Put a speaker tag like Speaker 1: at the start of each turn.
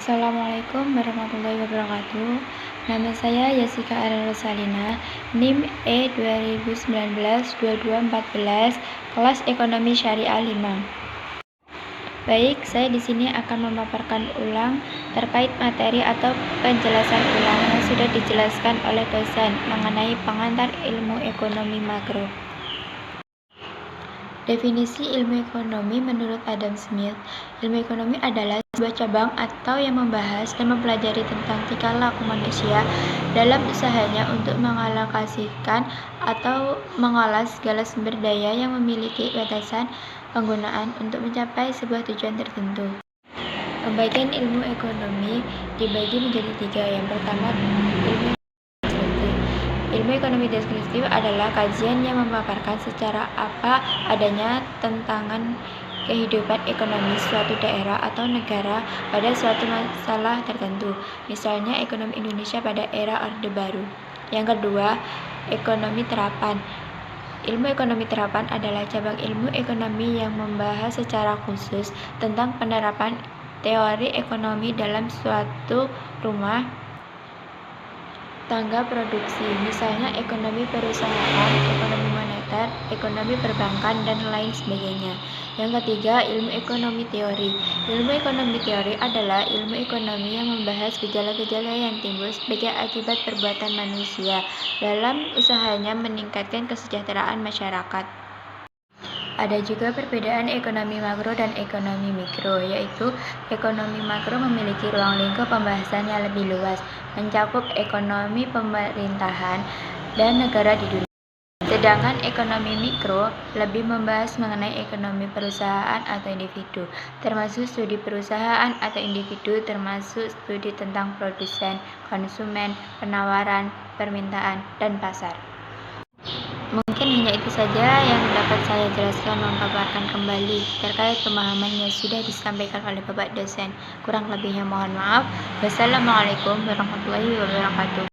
Speaker 1: Assalamualaikum warahmatullahi wabarakatuh. Nama saya Yasika Ara Rosalina, NIM E2019-2214, kelas Ekonomi Syariah 5. Baik, saya di sini akan memaparkan ulang terkait materi atau penjelasan ulang yang sudah dijelaskan oleh dosen mengenai pengantar ilmu ekonomi makro. Definisi ilmu ekonomi menurut Adam Smith, ilmu ekonomi adalah sebuah cabang atau yang membahas dan mempelajari tentang tingkah laku manusia dalam usahanya untuk mengalokasikan atau mengolah segala sumber daya yang memiliki batasan penggunaan untuk mencapai sebuah tujuan tertentu. Pembagian ilmu ekonomi dibagi menjadi 3. Yang pertama, ilmu ekonomi deskriptif adalah kajian yang memaparkan secara apa adanya tantangan kehidupan ekonomi suatu daerah atau negara pada suatu masalah tertentu, misalnya ekonomi Indonesia pada era Orde Baru. Yang kedua, ekonomi terapan. Ilmu ekonomi terapan adalah cabang ilmu ekonomi yang membahas secara khusus tentang penerapan teori ekonomi dalam suatu rumah tangga produksi, misalnya ekonomi perusahaan, ekonomi moneter, ekonomi perbankan, dan lain sebagainya. Yang ketiga, ilmu ekonomi teori. Ilmu ekonomi teori adalah ilmu ekonomi yang membahas gejala-gejala yang timbul sebagai akibat perbuatan manusia dalam usahanya meningkatkan kesejahteraan masyarakat. Ada juga perbedaan ekonomi makro dan ekonomi mikro, yaitu ekonomi makro memiliki ruang lingkup pembahasan yang lebih luas, mencakup ekonomi pemerintahan dan negara di dunia. Sedangkan ekonomi mikro lebih membahas mengenai ekonomi perusahaan atau individu, termasuk studi perusahaan atau individu, termasuk studi tentang produsen, konsumen, penawaran, permintaan, dan pasar. Mungkin hanya itu saja yang dapat saya jelaskan memaparkan kembali terkait pemahaman yang sudah disampaikan oleh Bapak dosen. Kurang lebihnya mohon maaf. Wassalamualaikum warahmatullahi wabarakatuh.